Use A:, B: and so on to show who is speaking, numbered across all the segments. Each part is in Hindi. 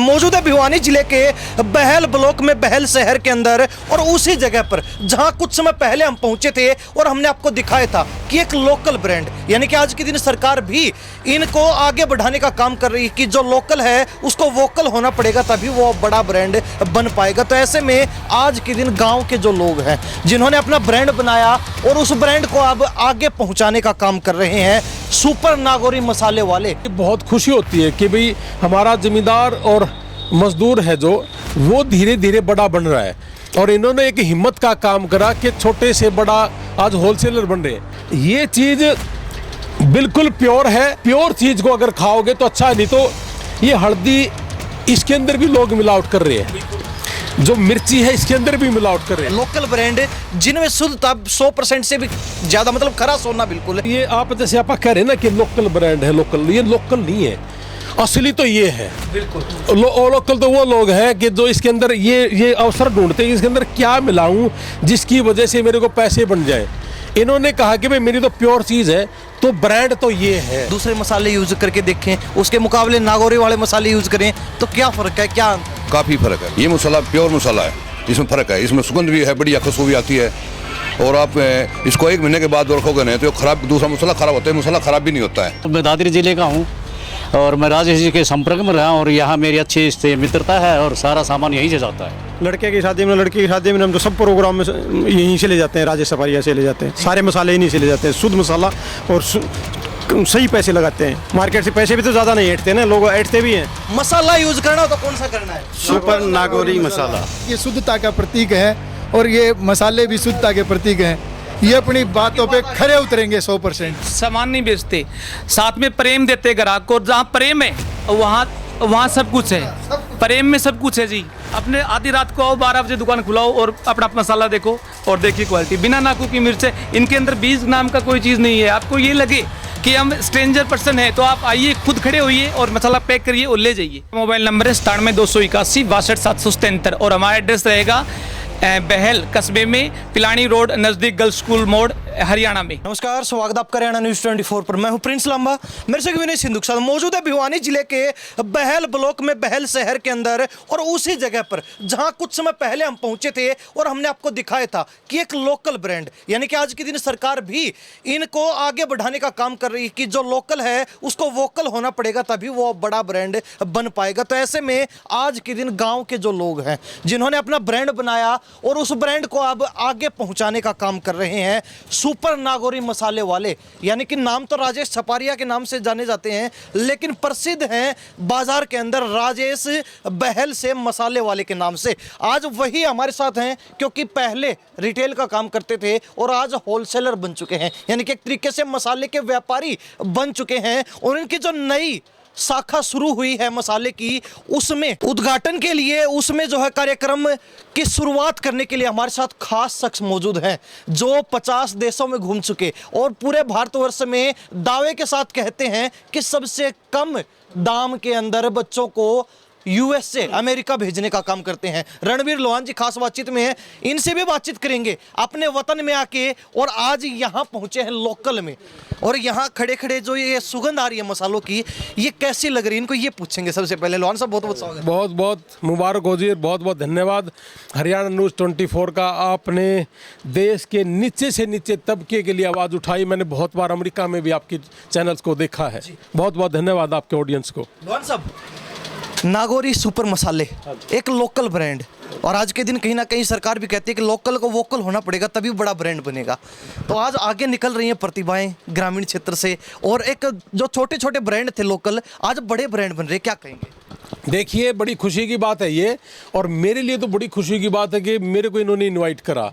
A: मौजूद है भिवानी जिले के बहल ब्लॉक में, बहल शहर के अंदर, और उसी जगह पर जहां कुछ समय पहले हम पहुंचे थे और हमने आपको दिखाया था कि एक लोकल ब्रांड, यानी कि आज के दिन सरकार भी इनको आगे बढ़ाने का काम कर रही है कि जो लोकल है उसको वोकल होना पड़ेगा, तभी वो बड़ा ब्रांड बन पाएगा। तो ऐसे में आज के दिन गाँव के जो लोग हैं जिन्होंने अपना ब्रांड बनाया और उस ब्रांड को अब आगे पहुँचाने का काम कर रहे हैं सुपर नागौरी मसाले वाले।
B: बहुत खुशी होती है कि भाई हमारा जमींदार और मजदूर है जो वो धीरे धीरे बड़ा बन रहा है, और इन्होंने एक हिम्मत का काम करा कि छोटे से बड़ा आज होलसेलर बन रहे हैं। ये चीज़ बिल्कुल प्योर है, प्योर चीज़ को अगर खाओगे तो अच्छा है, नहीं तो ये हल्दी इसके अंदर भी लोग मिलावट कर रहे हैं, जो मिर्ची है इसके अंदर भी मिलावट कर रहे हैं।
A: लोकल ब्रांड जिनमें शुद्धता 100% से भी ज्यादा, मतलब खरा सोना बिल्कुल है।
B: ये आप जैसे आप कह रहे हैं ना कि लोकल ब्रांड है, लोकल, ये लोकल नहीं है, असली तो ये है बिल्कुल। लोकल तो वो लोग हैं कि जो इसके अंदर ये अवसर ढूंढते हैं इसके अंदर क्या मिलाऊं जिसकी वजह से मेरे को पैसे बन जाए। इन्होंने कहा कि भाई मेरी तो प्योर चीज़ है, तो ब्रांड तो ये है।
A: दूसरे मसाले यूज करके देखें, उसके मुकाबले नागौरी वाले मसाले यूज करें तो क्या फर्क है? क्या
C: काफ़ी फ़र्क है। ये मसाला प्योर मसाला है, इसमें फ़र्क है, इसमें सुगंध भी है, बढ़िया खुशबू भी आती है, और आप इसको 1 महीने के बाद रखोगे नहीं तो खराब, दूसरा मसाला खराब होता है, मसाला खराब भी नहीं होता है।
D: मैं दादरी जिले का हूँ और मैं राजेश जी के संपर्क में रहा, और यहाँ मेरी अच्छी इससे मित्रता है और सारा सामान यहीं से जाता है।
E: लड़के की शादी में, लड़की की शादी में हम तो सब प्रोग्राम में यहीं से ले जाते हैं, राजेश सफारिया से ले जाते हैं, सारे मसाले यहीं से ले जाते हैं, शुद्ध मसाला, और सही पैसे लगाते हैं। मार्केट से पैसे भी तो ज़्यादा नहीं ऐंठते ना, लोग ऐंठते भी हैं।
A: मसाला यूज करना तो कौन सा करना है?
E: सुपर नागौरी मसाला।
F: ये शुद्धता का प्रतीक है और ये मसाले भी शुद्धता के प्रतीक हैं। ये अपनी बातों पे खरे उतरेंगे 100%।
G: सामान नहीं बेचते, साथ में प्रेम देते ग्राहक को। जहाँ प्रेम है वहाँ सब कुछ है, प्रेम में सब कुछ है जी। अपने आधी रात को आओ, 12 बजे दुकान खुलाओ और अपना मसाला देखो और देखिए क्वालिटी, बिना नाकू की मिर्च है। इनके अंदर बीज नाम का कोई चीज़ नहीं है। आपको ये लगे कि हम स्ट्रेंजर पर्सन है तो आप आइए, खुद खड़े होइए और मसाला पैक करिए और ले जाइए। मोबाइल नंबर है 97 281 62 777, और हमारा एड्रेस रहेगा बहल कस्बे में, पिलानी रोड, नज़दीक गर्ल्स स्कूल मोड़, हरियाणा में।
A: नमस्कार, स्वागत आपका हरियाणा न्यूज़ 24 पर। मैं हूं प्रिंस लांबा, मेरे से विनय सिंधु के साथ। मौजूद है भिवानी जिले के बहल ब्लॉक में, बहल शहर के अंदर, और उसी जगह पर जहां कुछ समय पहले हम पहुंचे थे और हमने आपको दिखाया था कि एक लोकल ब्रांड, यानी कि आज के दिन सरकार भी इनको आगे बढ़ाने का काम कर रही है कि जो लोकल है उसको वोकल होना पड़ेगा, तभी वो बड़ा ब्रांड बन पाएगा। तो ऐसे में आज के दिन गाँव के जो लोग हैं जिन्होंने अपना ब्रांड बनाया और उस ब्रांड को अब आगे पहुंचाने का काम कर रहे हैं सुपर नागौरी मसाले वाले, यानी कि नाम तो राजेश सफारिया के नाम से जाने जाते हैं, लेकिन प्रसिद्ध हैं बाजार के अंदर राजेश बहल से मसाले वाले के नाम से। आज वही हमारे साथ हैं क्योंकि पहले रिटेल का काम करते थे और आज होलसेलर बन चुके हैं, यानी कि एक तरीके से मसाले के व्यापारी बन चुके हैं। और इनकी जो नई शाखा शुरू हुई है मसाले की, उसमें उद्घाटन के लिए, उसमें जो है कार्यक्रम की शुरुआत करने के लिए हमारे साथ खास शख्स मौजूद हैं जो 50 देशों में घूम चुके और पूरे भारतवर्ष में दावे के साथ कहते हैं कि सबसे कम दाम के अंदर बच्चों को यूएसए, अमेरिका भेजने का काम करते हैं। रणवीर लोहान जी खास बातचीत में हैं, इनसे भी बातचीत करेंगे अपने वतन में आके, और आज यहाँ पहुँचे हैं लोकल में, और यहाँ खड़े खड़े जो ये सुगंध आ रही है मसालों की, ये कैसी लग रही है इनको, ये पूछेंगे। सबसे पहले लोहान साहब, बहुत बहुत स्वागत।
B: बहुत बहुत मुबारक हो जी, बहुत बहुत धन्यवाद हरियाणा न्यूज़ 24 का। आपने देश के नीचे से नीचे तबके के लिए आवाज़ उठाई। मैंने बहुत बार अमेरिका में भी आपके चैनल्स को देखा है। बहुत बहुत धन्यवाद आपके ऑडियंस को।
A: लोहान साहब, नागौरी सुपर मसाले एक लोकल ब्रांड, और आज के दिन कहीं ना कहीं सरकार भी कहती है कि लोकल को वोकल होना पड़ेगा तभी बड़ा ब्रांड बनेगा। तो आज आगे निकल रही हैं प्रतिभाएं ग्रामीण क्षेत्र से, और एक जो छोटे छोटे ब्रांड थे लोकल, आज बड़े ब्रांड बन रहे, क्या कहेंगे?
B: देखिए, बड़ी खुशी की बात है ये, और मेरे लिए तो बड़ी खुशी की बात है कि मेरे को इन्होंने इनवाइट करा,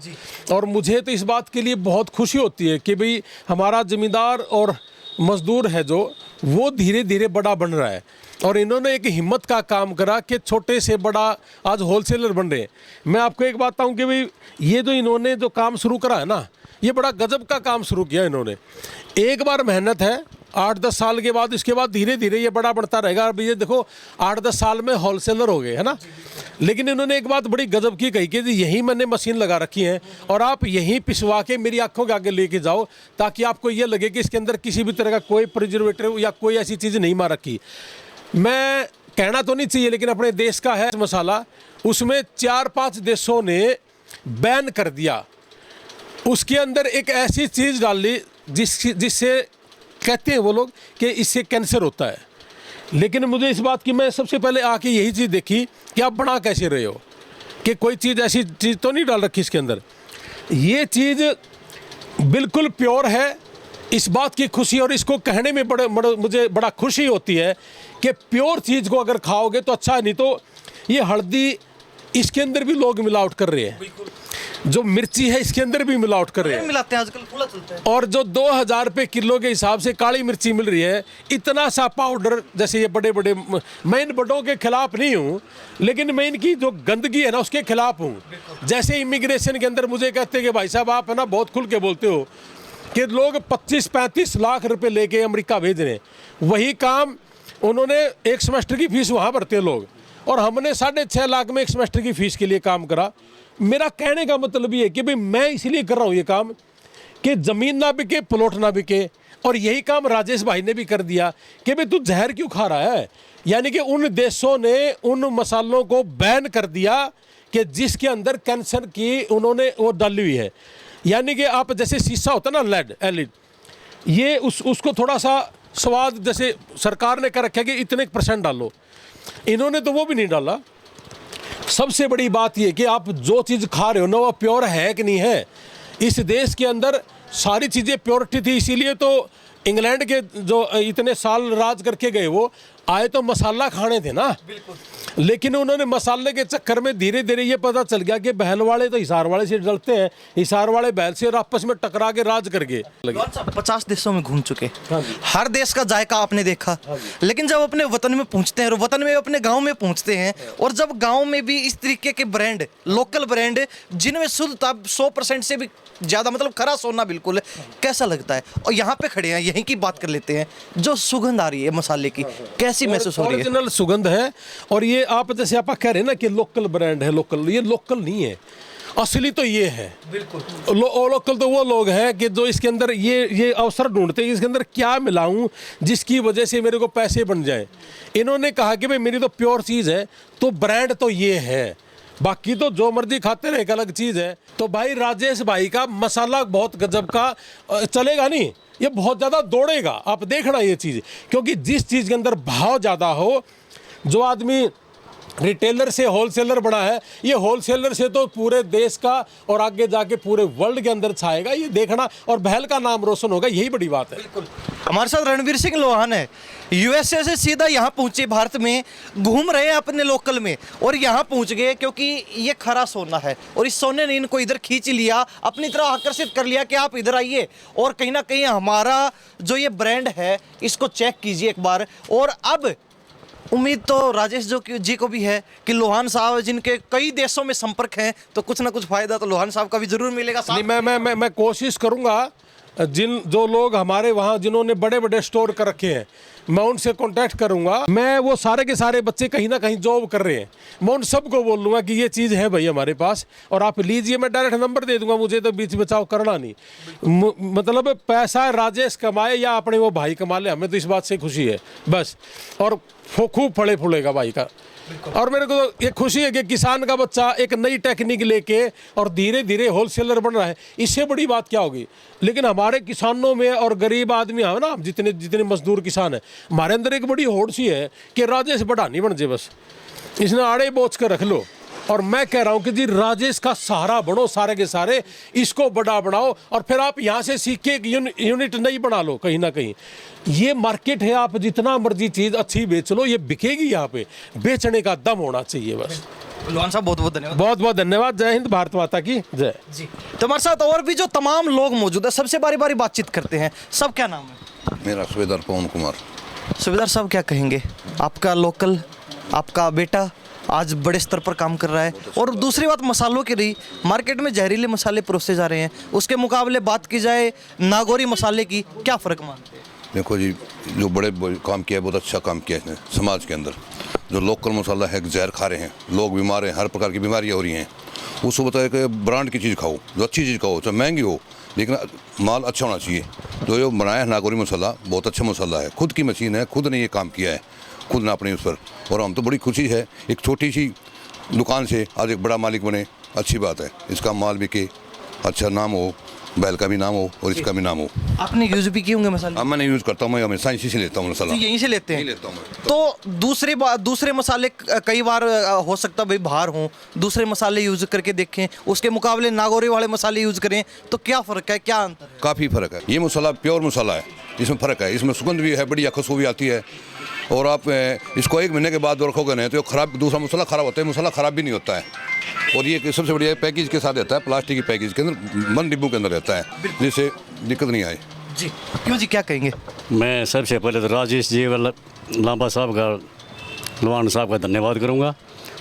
B: और मुझे तो इस बात के लिए बहुत खुशी होती है कि भाई हमारा ज़मींदार और मजदूर है जो वो धीरे धीरे बड़ा बन रहा है, और इन्होंने एक हिम्मत का काम करा कि छोटे से बड़ा आज होलसेलर बन रहे हैं। मैं आपको एक बात बताऊं कि भाई ये जो इन्होंने जो काम शुरू करा है ना, ये बड़ा गजब का काम शुरू किया इन्होंने। एक बार मेहनत है, 8-10 साल के बाद, इसके बाद धीरे धीरे ये बड़ा बढ़ता रहेगा। अभी ये देखो 8-10 साल में होलसेलर हो गए, है ना। लेकिन इन्होंने एक बात बड़ी गजब की कही कि यहीं मैंने मशीन लगा रखी है और आप यहीं पिसवा के मेरी आंखों के आगे लेके जाओ, ताकि आपको ये लगे कि इसके अंदर किसी भी तरह का कोई प्रिजर्वेटिव या कोई ऐसी चीज़ नहीं मार रखी। मैं कहना तो नहीं चाहिए लेकिन अपने देश का है मसाला, उसमें 4-5 देशों ने बैन कर दिया। उसके अंदर एक ऐसी चीज़ डाली जिससे कहते हैं वो लोग कि इससे कैंसर होता है। लेकिन मुझे इस बात की, मैं सबसे पहले आके यही चीज़ देखी कि आप बना कैसे रहे हो, कि कोई चीज़ ऐसी चीज़ तो नहीं डाल रखी इसके अंदर। ये चीज़ बिल्कुल प्योर है, इस बात की खुशी, और इसको कहने में मुझे बड़ा खुशी होती है कि प्योर चीज़ को अगर खाओगे तो अच्छा है। नहीं तो ये हल्दी, इसके अंदर भी लोग मिलावट कर रहे हैं, जो मिर्ची है इसके अंदर भी मिलावट कर रहे हैं,
A: मिलाते हैं आजकल, थोड़ा चलता है।
B: और जो 2000 रुपये किलो के हिसाब से काली मिर्ची मिल रही है, इतना सा पाउडर, जैसे ये बड़े बड़े, मैं इन बड़ों के खिलाफ नहीं हूँ, लेकिन मैं इनकी जो गंदगी है ना उसके खिलाफ हूँ। जैसे इमिग्रेशन के अंदर मुझे कहते हैं कि भाई साहब आप है ना बहुत खुल के बोलते हो कि लोग 25-35 लाख रुपए लेके अमेरिका भेज रहे हैं, वही काम उन्होंने एक सेमेस्टर की फीस वहाँ भरते हैं लोग, और हमने 6.5 लाख में एक सेमेस्टर की फीस के लिए काम करा। मेरा कहने का मतलब ये है कि भाई मैं इसलिए कर रहा हूँ ये काम कि ज़मीन ना बिके, प्लॉट ना बिके, और यही काम राजेश भाई ने भी कर दिया कि भाई तू जहर क्यों खा रहा है। यानी कि उन देशों ने उन मसालों को बैन कर दिया कि जिसके अंदर कैंसर की उन्होंने वो डाली हुई है। यानी कि आप जैसे शीशा होता है ना, लेड एलिड, ये उसको थोड़ा सा स्वाद, जैसे सरकार ने कर रखा है कि इतने % डालो, इन्होंने तो वो भी नहीं डाला। सबसे बड़ी बात ये कि आप जो चीज़ खा रहे हो ना वो प्योर है कि नहीं है। इस देश के अंदर सारी चीज़ें प्योरिटी थी, इसीलिए तो इंग्लैंड के जो इतने साल राज करके गए वो आए तो मसाला खाने थे ना, लेकिन उन्होंने मसाले के चक्कर में धीरे धीरे ये पता चल गया कि बहल वाले तो हिसार वाले से डरते हैं, हिसार वाले बहल से, और आपस में टकरा के राज कर गए।
A: 50 देशों में घूम चुके, हर देश का जायका आपने देखा, लेकिन जब अपने वतन में पहुंचते हैं और वतन में अपने गांव में पहुंचते हैं, और जब गांव में भी इस तरीके के ब्रांड, लोकल ब्रांड जिनमें शुद्धता 100% से भी ज़्यादा, मतलब खरा सोना बिल्कुल, कैसा लगता है। और यहाँ पे खड़े हैं, यहीं की बात कर लेते हैं, जो सुगंध आ रही है मसाले की, कैसी महसूस हो रही है?
B: ओरिजिनल सुगंध है, और ये आप जैसे आप कह रहे हैं ना कि लोकल ब्रांड है, लोकल, ये लोकल नहीं है, असली तो ये है। बिल्कुल लोकल तो वो लोग हैं कि जो इसके अंदर ये अवसर ढूंढते हैं, इसके अंदर क्या मिलाऊं जिसकी वजह से मेरे को पैसे बन जाए। इन्होंने कहा कि भाई मेरी तो प्योर चीज़ है, तो ब्रांड तो ये है, बाकी तो जो मर्जी खाते रहे एक अलग चीज़ है। तो भाई राजेश भाई का मसाला बहुत गजब का चलेगा नहीं, ये बहुत ज़्यादा दौड़ेगा, आप देखना ये चीज़, क्योंकि जिस चीज़ के अंदर भाव ज़्यादा हो, जो आदमी रिटेलर से होलसेलर बना है, ये होलसेलर से तो पूरे देश का और आगे जाके पूरे वर्ल्ड के अंदर छाएगा, ये देखना, और बहल का नाम रोशन होगा, यही बड़ी बात है।
A: बिल्कुल। हमारे साथ रणवीर सिंह लोहान है, यूएसए से सीधा यहाँ पहुँचे, भारत में घूम रहे हैं अपने लोकल में, और यहाँ पहुँच गए क्योंकि ये खरा सोना है, और इस सोने ने इनको इधर खींच लिया, अपनी तरफ आकर्षित कर लिया कि आप इधर आइए, और कहीं ना कहीं हमारा जो ये ब्रांड है इसको चेक कीजिए एक बार। और अब उम्मीद तो राजेश जी को भी है कि लोहान साहब जिनके कई देशों में संपर्क हैं, तो कुछ ना कुछ फायदा तो लोहान साहब का भी जरूर मिलेगा।
B: नहीं, मैं कोशिश करूंगा, जो लोग हमारे वहाँ जिन्होंने बड़े बड़े स्टोर कर रखे हैं, मैं उनसे कांटेक्ट करूंगा। मैं वो सारे के सारे बच्चे कहीं ना कहीं जॉब कर रहे हैं, मैं उन सबको बोल लूँगा कि ये चीज़ है भाई हमारे पास, और आप लीजिए, मैं डायरेक्ट नंबर दे दूंगा, मुझे तो बीच बचाव करना नहीं। मतलब पैसा राजेश कमाए या अपने वो भाई कमा ले, हमें तो इस बात से खुशी है बस, और खूब फले फूलेगा भाई का। और मेरे को ये खुशी है कि किसान का बच्चा एक नई टेक्निक लेके और धीरे धीरे होलसेलर बन रहा है, इससे बड़ी बात क्या होगी। लेकिन हमारे किसानों में और गरीब आदमी है ना, जितने मजदूर किसान हैं, हमारे अंदर एक बड़ी होड़ सी है कि राजेश बड़ा नहीं बन जाए, बस इसने आड़े बोझ कर रख लो। और मैं कह रहा हूँ कि जी राजेश का सहारा बनो, सारे के सारे इसको बड़ा बनाओ, और फिर आप यहाँ से सीख के एक यूनिट नहीं बना लो। कहीं ना कहीं ये मार्केट है, आप जितना मर्जी चीज़ अच्छी बेच लो, ये बिकेगी, यहाँ पे बेचने का दम होना चाहिए बस।
A: लोहान साहब बहुत बहुत धन्यवाद।
B: बहुत बहुत धन्यवाद। जय हिंद, भारत माता की जय
A: जी। तो हमारे साथ और भी जो तमाम लोग मौजूद है, सबसे बारी बारी बातचीत करते हैं। सब क्या नाम है?
C: मेरा सूबेदार पवन कुमार।
A: सूबेदार साहब क्या कहेंगे, आपका लोकल, आपका बेटा आज बड़े स्तर पर काम कर रहा है, और दूसरी बात मसालों की रही, मार्केट में जहरीले मसाले परोसे जा रहे हैं, उसके मुकाबले बात की जाए नागौरी मसाले की, क्या फ़र्क मानते हैं?
C: देखो जी, जो बड़े काम किया है, बहुत अच्छा काम किया है इसने समाज के अंदर। जो लोकल मसाला है, जहर खा रहे हैं लोग, बीमार हैं, हर प्रकार की बीमारियाँ हो रही हैं। उसको बताया कि ब्रांड की चीज़ खाओ, जो अच्छी चीज़ खाओ, चाहे महंगी हो, लेकिन माल अच्छा होना चाहिए। जो बनाया है नागौरी मसाला, बहुत अच्छा मसाला है, खुद की मशीन है, खुद ने ये काम किया है, खुद नापने उस पर। और हम तो बड़ी खुशी है, एक छोटी सी दुकान से आज एक बड़ा मालिक बने, अच्छी बात है। इसका माल बिके, अच्छा नाम हो, बैल का भी नाम हो और इसका भी नाम हो।
A: आपने यूज भी किए होंगे मसाले?
C: अब मैं नहीं यूज़ करता हूँ, मैं हमेशा इसी से लेता हूँ मसाला,
A: तो यहीं से लेते हैं?
C: यहीं लेता हूँ मैं।
A: तो दूसरे मसाले कई बार हो सकता भाई बाहर हों, दूसरे मसाले यूज करके देखें, उसके मुकाबले नागौरी वाले मसाले यूज करें, तो क्या फ़र्क है, क्या अंतर है?
C: काफ़ी फ़र्क है। ये मसाला प्योर मसाला है, इसमें फ़र्क है, इसमें सुगंध भी है, बढ़िया खुशबू भी आती है। और आप इसको 1 महीने के बाद रखोगे नहीं तो खराब, दूसरा मसाला ख़राब होता है, मसाला ख़राब भी नहीं होता है। और ये सबसे बढ़िया पैकेज के साथ रहता है, प्लास्टिक की पैकेज के अंदर, बंद डिब्बों के अंदर रहता है, जिससे दिक्कत नहीं आए।
A: जी क्यों जी, क्या कहेंगे?
D: मैं सबसे पहले तो राजेश जी लांबा साहब का, लवान साहब का धन्यवाद करूंगा,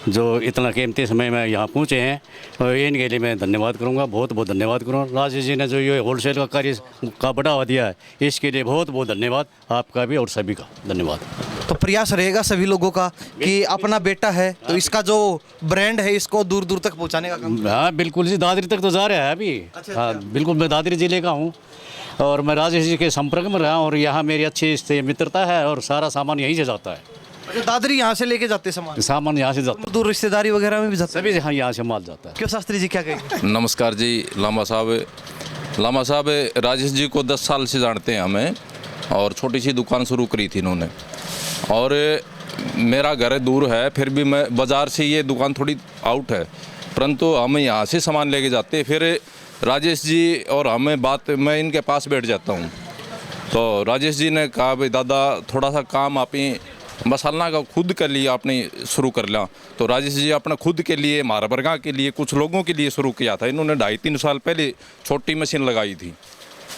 D: जो इतना कीमती समय में यहाँ पहुँचे हैं, और इनके लिए मैं धन्यवाद करूंगा, बहुत बहुत धन्यवाद करूँगा। राजेश जी ने जो ये होलसेल का कार्य का बढ़ावा दिया है, इसके लिए बहुत बहुत धन्यवाद आपका भी और सभी का धन्यवाद।
A: तो प्रयास रहेगा सभी लोगों का कि अपना बेटा है तो इसका जो ब्रांड है इसको दूर दूर तक पहुंचाने का काम।
D: हाँ बिल्कुल जी, दादरी तक तो जा रहा है अभी। हाँ बिल्कुल, मैं दादरी ज़िले का हूँ और मैं राजेश जी के संपर्क में रहा और यहाँ मेरी अच्छी इससे मित्रता है और सारा सामान यहीं से जाता है।
A: अच्छा, दादरी यहाँ से लेके जाते
D: सामान यहाँ से जाता है,
A: दूर रिश्तेदारी वगैरह में भी जाते
D: सभी यहाँ से माल जाता है।
A: क्यों शास्त्री जी, क्या कहेंगे?
H: नमस्कार जी। लांबा साहब राजेश जी को 10 साल से जानते हैं हमें, और छोटी सी दुकान शुरू करी थी इन्होंने। और मेरा घर दूर है, फिर भी मैं बाज़ार से, ये दुकान थोड़ी आउट है, परंतु हम यहाँ से सामान लेके जाते। फिर राजेश जी और हमें बात, मैं इनके पास बैठ जाता हूँ तो राजेश जी ने कहा भाई दादा थोड़ा सा काम आप ही मसाला का खुद कर लिया, आपने शुरू कर लिया। तो राजेश जी अपना खुद के लिए, मारबरगा के लिए, कुछ लोगों के लिए शुरू किया था। इन्होंने 2.5-3 साल पहले छोटी मशीन लगाई थी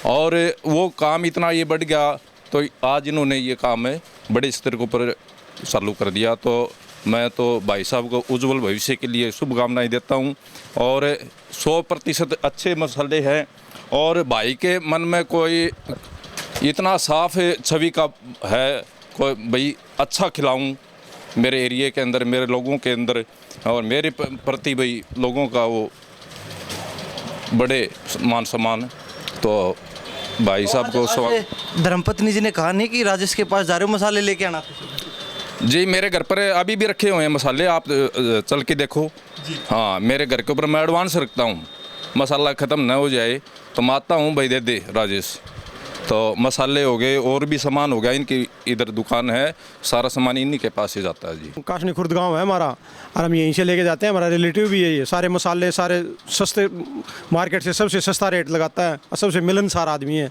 H: और वो काम इतना ये बढ़ गया, तो आज इन्होंने ये काम है बड़े स्तर के ऊपर चालू कर दिया। तो मैं तो भाई साहब को उज्जवल भविष्य के लिए शुभकामनाएं देता हूं। और 100% अच्छे मसाले हैं और भाई के मन में कोई इतना साफ छवि का है, कोई भाई अच्छा खिलाऊं मेरे एरिया के अंदर, मेरे लोगों के अंदर, और मेरे प्रति भाई लोगों का वो बड़े मान सम्मान। तो भाई साहब को
A: धर्मपत्नी जी ने कहा नहीं कि राजेश के पास जा रहे हो मसाले लेके आना?
H: जी मेरे घर पर अभी भी रखे हुए हैं मसाले, आप चल के देखो। हाँ मेरे घर के ऊपर मैं एडवांस रखता हूँ, मसाला ख़त्म ना हो जाए तो मैं आता हूँ भाई दे राजेश। तो मसाले हो गए और भी सामान हो गया, इनकी इधर दुकान है, सारा सामान इन्हीं के पास ही जाता है जी।
E: काशनी खुर्द गांव है हमारा और हम यहीं से लेके जाते हैं, हमारा रिलेटिव भी है ये। सारे मसाले सारे सस्ते, मार्केट से सबसे सस्ता रेट लगाता है और सबसे मिलनसार आदमी है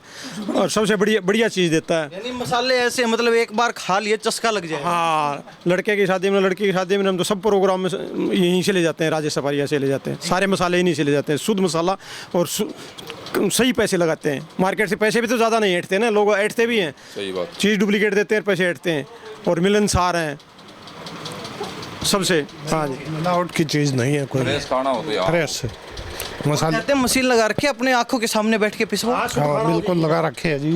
E: और सबसे बढ़िया चीज़ देता है।
A: यानी मसाले ऐसे मतलब एक बार खा लिए चस्का लग जाए।
E: हाँ, लड़के की शादी में, लड़की की शादी में हम तो सब प्रोग्राम में यहीं से ले जाते हैं, राजेश सफारिया से ले जाते हैं, सारे मसाले यहीं से ले जाते हैं, शुद्ध मसाला और सही पैसे लगाते हैं। मार्केट से पैसे भी तो ज़्यादा नहीं ऐंठते ना, लोग ऐंठते भी हैं,
H: सही बात,
E: चीज़ डुप्लीकेट देते हैं, पैसे ऐंठते हैं, और मिलनसार हैं सबसे। हाँ जी,
B: मिलावट की चीज़ नहीं है कोई,
H: फ्रेश खाना होता है,
B: फ्रेश मसाले।
A: कहते हैं मशीन लगा रखे अपने आंखों के सामने बैठ के पिसवा।
B: हाँ बिल्कुल लगा रखे है जी,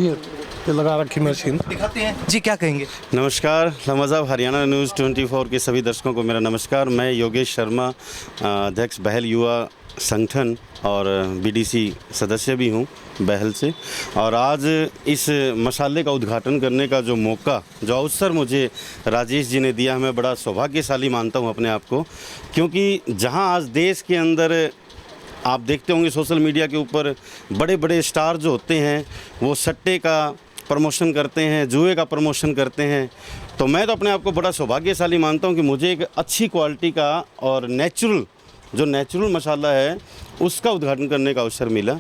B: ये लगा रखी मशीन।
A: दिखाते हैं जी, क्या कहेंगे?
I: नमस्कार, लांबा हरियाणा न्यूज़ 24 के सभी दर्शकों को मेरा नमस्कार। मैं योगेश शर्मा, अध्यक्ष बहल युवा संगठन और बीडीसी सदस्य भी हूं बहल से। और आज इस मसाले का उद्घाटन करने का जो मौका, जो अवसर मुझे राजेश जी ने दिया, मैं बड़ा सौभाग्यशाली मानता हूं अपने आप को, क्योंकि जहां आज देश के अंदर आप देखते होंगे सोशल मीडिया के ऊपर बड़े बड़े स्टार जो होते हैं वो सट्टे का प्रमोशन करते हैं, जुए का प्रमोशन करते हैं, तो मैं तो अपने आप को बड़ा सौभाग्यशाली मानता हूं कि मुझे एक अच्छी क्वालिटी का और नेचुरल मसाला है उसका उद्घाटन करने का अवसर मिला।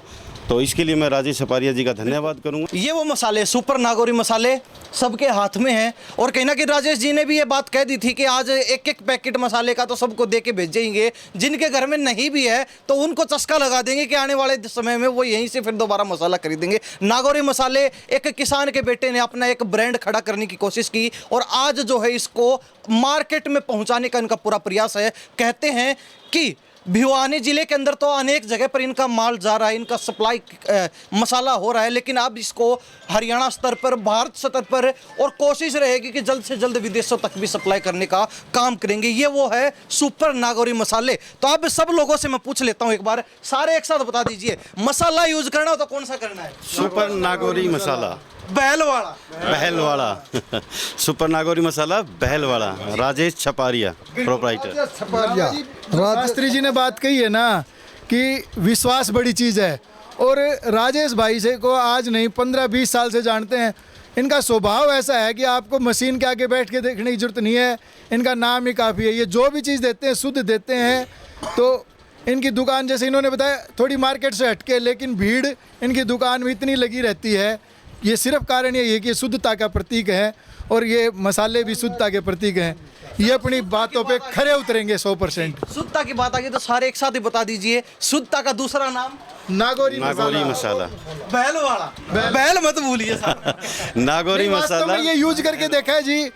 I: तो इसके लिए मैं राजेश सपारिया जी का धन्यवाद करूंगा।
A: ये वो मसाले, सुपर नागौरी मसाले सबके हाथ में हैं, और कहीं ना कहीं राजेश जी ने भी ये बात कह दी थी कि आज एक पैकेट मसाले का तो सबको दे के भेजेंगे, जिनके घर में नहीं भी है तो उनको चस्का लगा देंगे कि आने वाले समय में वो यहीं से फिर दोबारा मसाला खरीदेंगे। नागौरी मसाले, एक किसान के बेटे ने अपना एक ब्रांड खड़ा करने की कोशिश की और आज जो है इसको मार्केट में पहुंचाने का इनका पूरा प्रयास है। कहते हैं कि भिवानी जिले के अंदर तो अनेक जगह पर इनका माल जा रहा है, इनका सप्लाई मसाला हो रहा है, लेकिन अब इसको हरियाणा स्तर पर, भारत स्तर पर, और कोशिश रहेगी कि जल्द से जल्द विदेशों तक भी सप्लाई करने का काम करेंगे। ये वो है सुपर नागौरी मसाले। तो अब सब लोगों से मैं पूछ लेता हूँ, एक बार सारे एक साथ बता दीजिए, मसाला यूज करना हो तो कौन सा करना है?
I: सुपर नागौरी मसाला।
A: बहलवाड़ा।
I: बहलवाड़ा सुपर नागौरी मसाला बहलवाड़ा, राजेश छपारिया प्रोपराइटर।
F: शास्त्री जी ने बात कही है ना कि विश्वास बड़ी चीज़ है, और राजेश भाई से को आज नहीं 15-20 साल से जानते हैं। इनका स्वभाव ऐसा है कि आपको मशीन के आगे बैठ के देखने की जरूरत नहीं है, इनका नाम ही काफ़ी है। ये जो भी चीज़ देते हैं शुद्ध देते हैं। तो इनकी दुकान जैसे इन्होंने बताया थोड़ी मार्केट से हटके, लेकिन भीड़ इनकी दुकान में इतनी लगी रहती है। ये सिर्फ कारण यही है कि ये शुद्धता का प्रतीक है, और ये मसाले भी शुद्धता के प्रतीक हैं। ये अपनी बातों पे खरे उतरेंगे 100%।
A: शुद्धता की बात आ गई तो सारे एक साथ ही बता दीजिए शुद्धता का दूसरा नाम।
I: नागौरी मसाला
A: बहलवाड़ा, बहल मत भूलिए साहब।
I: नागौरी
F: नहीं, वास्तव
I: मसाला
F: में ये यूज करके देखा है जी,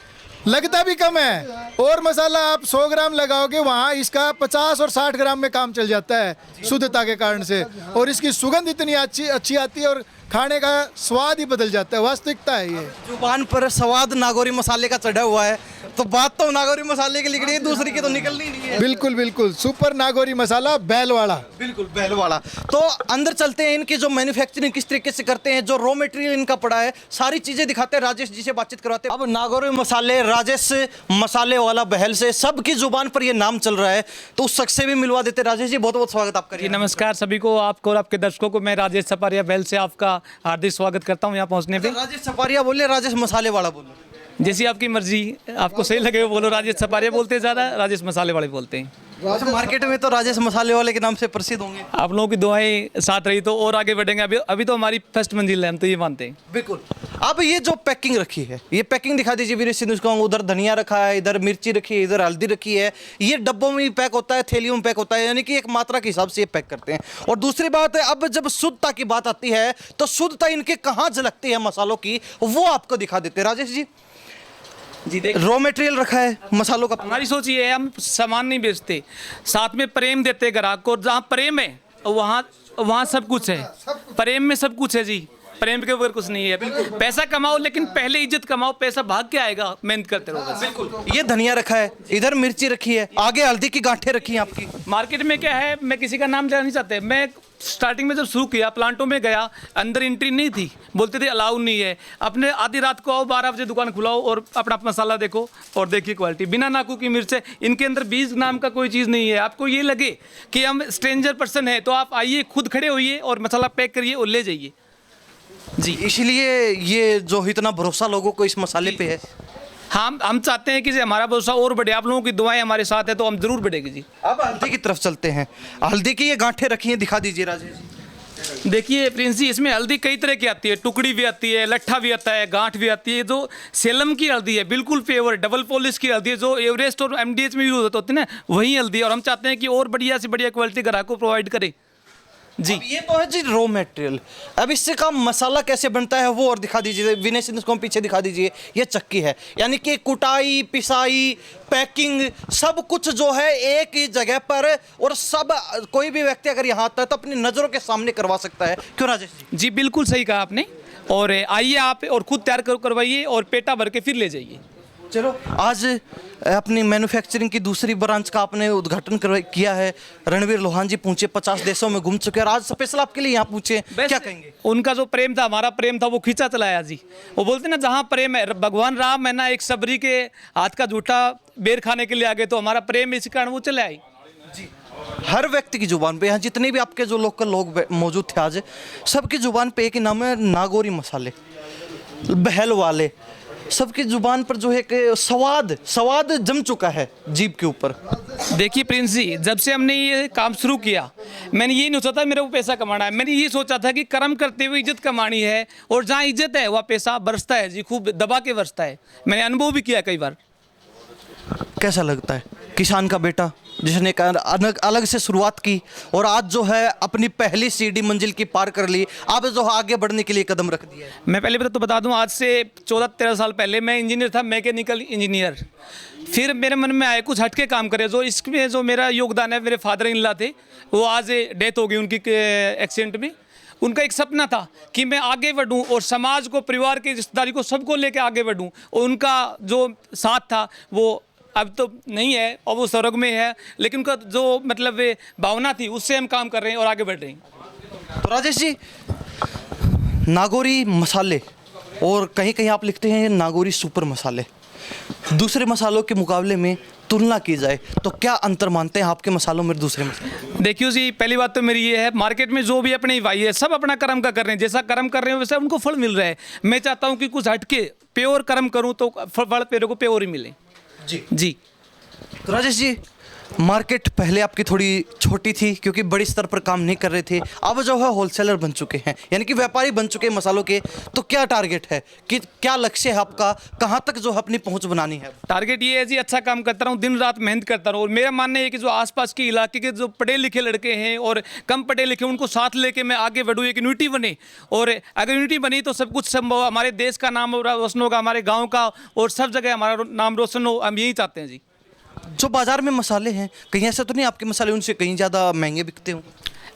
F: लगता भी कम है। और मसाला आप 100 ग्राम लगाओगे, वहाँ इसका 50 और 60 ग्राम में काम चल जाता है शुद्धता के कारण से। और इसकी सुगंध इतनी अच्छी आती है, और खाने का स्वाद ही बदल जाता है। वास्तविकता है ये।
A: जुबान पर स्वाद नागौरी मसाले का चढ़ा हुआ है, तो बात तो नागौरी मसाले की लिखनी है, दूसरी की तो निकलनी नहीं है।
F: बिल्कुल बिल्कुल, सुपर नागौरी मसाला बहलवाड़ा।
A: बिल्कुल बहलवाड़ा। तो अंदर चलते हैं, इनकी जो मैन्युफैक्चरिंग किस तरीके से करते हैं, जो रॉ मटेरियल इनका पड़ा है, सारी चीजें दिखाते हैं, राजेश जी से बातचीत करवाते हैं। अब नागौरी मसाले, राजेश मसाले वाला बहल से सबकी जुबान पर ये नाम चल रहा है, तो उस शख्स से भी मिलवा देते हैं। राजेश जी बहुत बहुत स्वागत आपका।
G: जी नमस्कार सभी को, आपको और आपके दर्शकों को। मैं राजेश छपारिया बहल से आपका हार्दिक स्वागत करता हूं यहाँ पहुंचने पे।
A: राजेश छपारिया बोले, राजेश मसाले वाला बोलो,
G: जैसी आपकी मर्जी, आपको सही लगे वो बोलो। राजेश छपारिया बोलते हैं ज़्यादा, राजेश मसाले वाले बोलते हैं।
A: अच्छा, मार्केट में तो राजेश मसाले वाले के नाम से प्रसिद्ध होंगे।
G: आप लोगों की दुआएं साथ रही तो और आगे बढ़ेंगे। अभी तो हमारी फर्स्ट मंजिल है, हम तो ये मानते हैं।
A: बिल्कुल। अब ये जो पैकिंग रखी है, ये पैकिंग दिखा दीजिए वीर सिंधु को। उधर धनिया रखा है, इधर मिर्ची रखी है, इधर हल्दी रखी है। ये डब्बों में पैक होता है, थैलियों में पैक होता है, यानी कि एक मात्रा के हिसाब से ये पैक करते हैं। और दूसरी बात है, अब जब शुद्धता की बात आती है तो शुद्धता इनके कहाँ झलकती है मसालों की, वो आपको दिखा देते हैं। राजेश जी देख, रॉ मटेरियल रखा है मसालों का।
G: हमारी सोच ये है, हम सामान नहीं बेचते, साथ में प्रेम देते ग्राहक को। जहाँ प्रेम है वहाँ सब कुछ है। प्रेम में सब कुछ है जी, प्रेम के ऊपर कुछ नहीं है। पैसा कमाओ, लेकिन पहले इज्जत कमाओ। पैसा भाग के आएगा, मेहनत करते रहो।
A: बिल्कुल। ये धनिया रखा है, इधर मिर्ची रखी है, आगे हल्दी की गांठें रखी हैं आपकी।
G: मार्केट में क्या है, मैं किसी का नाम लेना नहीं चाहते। मैं स्टार्टिंग में जब शुरू किया, प्लांटों में गया, अंदर एंट्री नहीं थी, बोलते थे अलाउ नहीं है। अपने आधी रात को आओ, 12 बजे दुकान खुलाओ और अपना मसाला देखो और देखिए क्वालिटी। बिना नाकू की मिर्च है, इनके अंदर बीज नाम का कोई चीज़ नहीं है। आपको ये लगे कि हम स्ट्रेंजर पर्सन है, तो आप आइए, खुद खड़े होइए और मसाला पैक करिए और ले जाइए जी।
A: इसलिए ये जो इतना भरोसा लोगों को इस मसाले पे है।
G: हम चाहते हैं कि हमारा भरोसा और बढ़े। आप लोगों की दुआएं हमारे साथ है तो हम जरूर बढ़ेगी जी।
A: अब हल्दी की तरफ चलते हैं। हल्दी की ये गांठें रखी हैं, दिखा दीजिए राजेश।
G: देखिए प्रिंस जी, इसमें हल्दी कई तरह की आती है। टुकड़ी भी आती है, लट्ठा भी आता है, गांठ भी आती है। जो सेलम की हल्दी है, बिल्कुल प्योर डबल पॉलिश की हल्दी है, जो एवरेस्ट और MDH में यूज होती है ना, वही हल्दी है। और हम चाहते हैं कि और बढ़िया से बढ़िया क्वालिटी ग्राहक को प्रोवाइड करे जी।
A: ये तो है जी रॉ मटेरियल। अब इससे का मसाला कैसे बनता है वो और दिखा दीजिए। विनय सिंह को पीछे दिखा दीजिए। ये चक्की है, यानी कि कुटाई, पिसाई, पैकिंग, सब कुछ जो है एक ही जगह पर, और सब कोई भी व्यक्ति अगर यहाँ आता है तो अपनी नज़रों के सामने करवा सकता है। क्यों राजेश जी?
G: जी बिल्कुल सही कहा आपने। और आइए आप और खुद तैयार करवाइए और पेटा भर के फिर ले जाइए।
A: चलो, आज अपनी मैन्युफैक्चरिंग की दूसरी ब्रांच का आपने उद्घाटन किया है। रणवीर लोहान जी पहुंचे, 50 देशों में घूम चुके हैं, और आज स्पेशल आपके लिए यहाँ पूछे, क्या कहेंगे?
G: उनका जो प्रेम था, हमारा प्रेम था, वो खींचा चलाया जी। वो बोलते ना, जहाँ प्रेम है, भगवान राम है ना, एक सबरी के हाथ का झूठा बेर खाने के लिए आ गए, तो हमारा प्रेम इसी कारण वो चले आई
A: जी। हर व्यक्ति की जुबान पे, यहाँ जितने भी आपके जो लोकल लोग मौजूद थे आज, सबकी जुबान पे एक ही नाम है, नागौरी मसाले, बहल वाले। सबकी जुबान पर जो है कि स्वाद जम चुका है जीभ के ऊपर।
G: देखिए प्रिंस जी, जब से हमने ये काम शुरू किया, मैंने ये नहीं सोचा था मेरे को पैसा कमाना है। मैंने ये सोचा था कि कर्म करते हुए इज्जत कमानी है, और जहाँ इज्जत है वहाँ पैसा बरसता है जी, खूब दबा के बरसता है। मैंने अनुभव भी किया कई बार।
A: कैसा लगता है किसान का बेटा जिसने अलग से शुरुआत की, और आज जो है अपनी पहली सीढ़ी मंजिल की पार कर ली, आप जो आगे बढ़ने के लिए कदम रख दिया है?
G: मैं पहले तो बता दूं, आज से 14-13 साल पहले मैं इंजीनियर था, मैकेनिकल इंजीनियर। फिर मेरे मन में आए कुछ हटके काम करे। जो इसमें जो मेरा योगदान है, मेरे फादर इन लॉ थे, वो आज डेथ हो गई उनकी एक्सीडेंट में। उनका एक सपना था कि मैं आगे बढ़ूं और समाज को, परिवार की रिश्तेदारी को, सबको लेकर आगे बढ़ूं। और उनका जो साथ था वो अब तो नहीं है और वो स्वर्ग में है, लेकिन उनका जो मतलब भावना थी, उससे हम काम कर रहे हैं और आगे बढ़ रहे हैं।
A: तो राजेश जी, नागौरी मसाले और कहीं कहीं आप लिखते हैं नागौरी सुपर मसाले। दूसरे मसालों के मुकाबले में तुलना की जाए तो क्या अंतर मानते हैं आपके मसालों में दूसरे मसालों?
G: देखियो जी, पहली बात तो मेरी ये है, मार्केट में जो भी अपने भाई है सब अपना कर्म का कर रहे हैं, जैसा कर्म कर रहे हैं वैसा उनको फल मिल रहा है। मैं चाहता हूँ कि कुछ हटके प्योर कर्म करूँ तो फल मेरे को प्योर ही मिले। जी।
A: तो राजेश जी, मार्केट पहले आपकी थोड़ी छोटी थी क्योंकि बड़ी स्तर पर काम नहीं कर रहे थे, अब जो है होलसेलर बन चुके हैं, यानी कि व्यापारी बन चुके हैं मसालों के। तो क्या टारगेट है कि क्या लक्ष्य है आपका, कहाँ तक जो है अपनी पहुंच बनानी है?
G: टारगेट ये है जी, अच्छा काम करता रहूँ, दिन रात मेहनत करता रहूँ। और मेरा मानना है कि जो आसपास के इलाके के जो पढ़े लिखे लड़के हैं और कम पढ़े लिखे, उनको साथ लेके मैं आगे बढ़ूँ, एक यूनिटी बने। और अगर यूनिटी बनी तो सब कुछ संभव। हमारे देश का नाम रोशन होगा, हमारे गाँव का, और सब जगह हमारा नाम रोशन हो, हम यही चाहते हैं जी।
A: जो बाजार में मसाले हैं, कहीं ऐसा तो नहीं आपके मसाले उनसे कहीं ज़्यादा महंगे बिकते हों?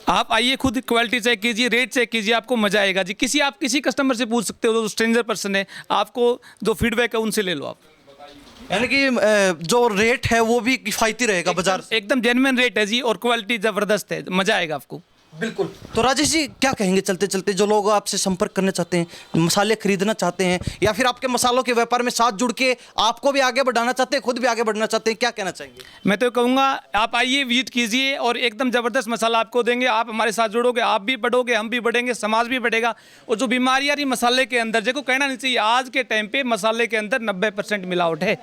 G: आप आइए, खुद क्वालिटी चेक कीजिए, रेट चेक कीजिए, आपको मजा आएगा जी। आप किसी कस्टमर से पूछ सकते हो, जो स्ट्रेंजर पर्सन है, आपको जो फीडबैक है उनसे ले लो आप।
A: यानी कि जो रेट है वो भी किफ़ायती रहेगा बाजार से?
G: एकदम जेन्युइन रेट है जी, और क्वालिटी ज़बरदस्त है, मजा आएगा आपको।
A: बिल्कुल। तो राजेश जी, क्या कहेंगे चलते चलते, जो लोग आपसे संपर्क करना चाहते हैं, मसाले खरीदना चाहते हैं, या फिर आपके मसालों के व्यापार में साथ जुड़ के आपको भी आगे बढ़ाना चाहते हैं, खुद भी आगे बढ़ना चाहते हैं, क्या कहना चाहेंगे?
G: मैं तो कहूँगा आप आइए, विजिट कीजिए, और एकदम ज़बरदस्त मसाला आपको देंगे। आप हमारे साथ जुड़ोगे, आप भी बढ़ोगे, हम भी बढ़ेंगे, समाज भी बढ़ेगा। और जो बीमारी आ रही मसाले के अंदर, देखो कहना नहीं चाहिए, आज के टाइम पे मसाले के अंदर 90% मिलावट है,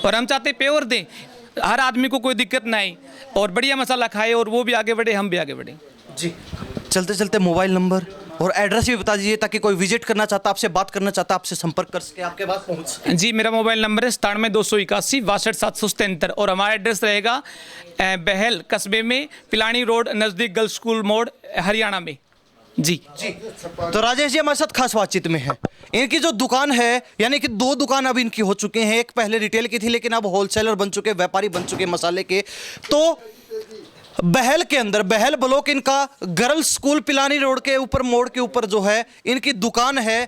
G: और हम चाहते प्योर दें, हर आदमी को कोई दिक्कत ना आए, और बढ़िया मसाला खाए, और वो भी आगे बढ़े, हम भी आगे बढ़ें
A: जी। चलते चलते मोबाइल नंबर और एड्रेस भी बता दीजिए, ताकि कोई विजिट करना चाहता, आपसे बात करना चाहता, आपसे संपर्क कर सके, आपके पास पहुंच सके।
G: जी। मेरा मोबाइल नंबर है 97 281 62 777, और हमारा एड्रेस रहेगा बहल कस्बे में, पिलानी रोड, नज़दीक गर्ल्स स्कूल मोड़, हरियाणा में। जी।
A: तो राजेश जी हमारे साथ खास बातचीत में है। इनकी जो दुकान है, यानी कि 2 दुकान अब इनकी हो चुके हैं, एक पहले रिटेल की थी, लेकिन अब होलसेलर बन चुके, व्यापारी बन चुके मसाले के। तो बहल के अंदर, बहल ब्लॉक इनका गर्ल्स स्कूल पिलानी रोड के ऊपर, मोड़ के ऊपर जो है इनकी दुकान है,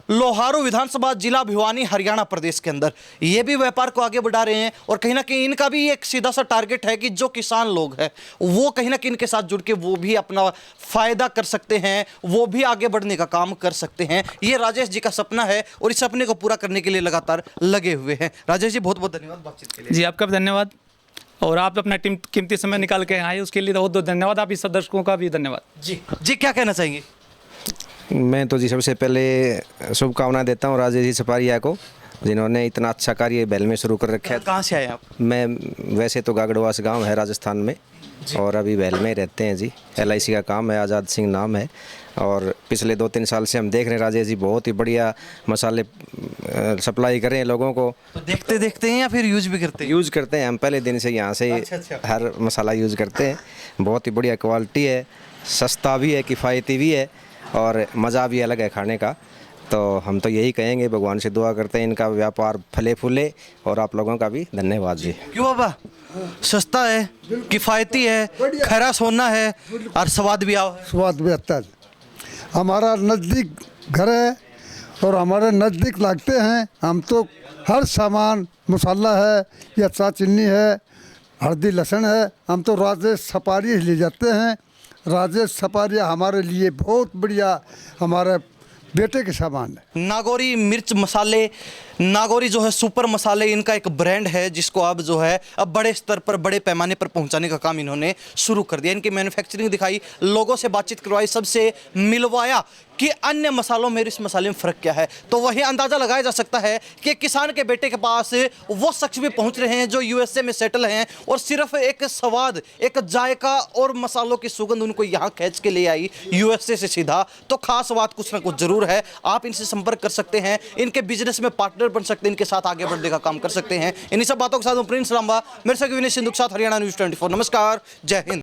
A: लोहारू विधानसभा, जिला भिवानी, हरियाणा प्रदेश के अंदर। ये भी व्यापार को आगे बढ़ा रहे हैं, और कहीं ना कहीं इनका भी एक सीधा सा टारगेट है कि जो किसान लोग हैं वो कहीं ना कहीं इनके साथ जुड़ के वो भी अपना फायदा कर सकते हैं, वो भी आगे बढ़ने का काम कर सकते हैं। ये राजेश जी का सपना है, और इस सपने को पूरा करने के लिए लगातार लगे हुए हैं। राजेश जी, बहुत बहुत धन्यवाद बातचीत के लिए।
G: जी, आपका भी धन्यवाद, और आप अपना कीमती समय निकाल के आए, उसके लिए बहुत बहुत धन्यवाद। आप इस सब दर्शकों का भी धन्यवाद।
A: जी, क्या कहना चाहेंगे?
J: मैं तो जी सबसे पहले शुभकामनाएं देता हूँ राजेश जी सपारिया को, जिन्होंने इतना अच्छा कार्य बैल में शुरू कर रखा है।
A: कहाँ से आए आप?
J: मैं वैसे तो गागड़वास गांव है राजस्थान में, और अभी बैल में रहते हैं जी। LIC का काम है, आज़ाद सिंह नाम है, और पिछले 2-3 साल से हम देख रहे हैं राजेश जी बहुत ही बढ़िया मसाले सप्लाई कर रहे हैं लोगों को।
A: तो देखते देखते हैं या फिर यूज भी करते हैं?
J: यूज़ करते हैं हम, पहले दिन से यहाँ से हर मसाला यूज़ करते हैं। बहुत ही बढ़िया क्वालिटी है, सस्ता भी है, किफ़ायती भी है, और मज़ा भी अलग है खाने का। तो हम तो यही कहेंगे, भगवान से दुआ करते हैं इनका व्यापार फले फूले, और आप लोगों का भी धन्यवाद जी।
A: क्यों बाबा? सस्ता है, किफ़ायती है, खरा सोना है, और स्वाद भी आओ है।
K: स्वाद भी अच्छा है। हमारा नज़दीक घर है, और हमारे नज़दीक लगते हैं। हम तो हर सामान, मसाला है या चा चीनी है, हल्दी लहसुन है, हम तो राजेश सपारिया ले जाते हैं। राजेश सपारिया हमारे लिए बहुत बढ़िया, हमारे बेटे के सामान है।
A: नागौरी मिर्च मसाले, नागौरी जो है सुपर मसाले, इनका एक ब्रांड है जिसको अब जो है अब बड़े स्तर पर, बड़े पैमाने पर पहुंचाने का काम इन्होंने शुरू कर दिया। इनकी मैन्युफैक्चरिंग दिखाई, लोगों से बातचीत करवाई, सबसे मिलवाया कि अन्य मसालों में इस मसाले में फ़र्क क्या है। तो वही अंदाज़ा लगाया जा सकता है कि किसान के बेटे के पास वो शख्स भी पहुंच रहे हैं जो USA में सेटल हैं, और सिर्फ एक स्वाद, एक जायका और मसालों की सुगंध उनको यहाँ खींच के ले आई USA से सीधा। तो खास बात कुछ ना कुछ ज़रूर है। आप इनसे संपर्क कर सकते हैं, इनके बिजनेस में पार्टनर बन सकते हैं, इनके साथ आगे बढ़ने का काम कर सकते हैं। इन्हीं सब बातों के साथ प्रिंस लांबा, मेरे से विनय सिंधु के साथ, हरियाणा न्यूज़ 24। नमस्कार, जय हिंद।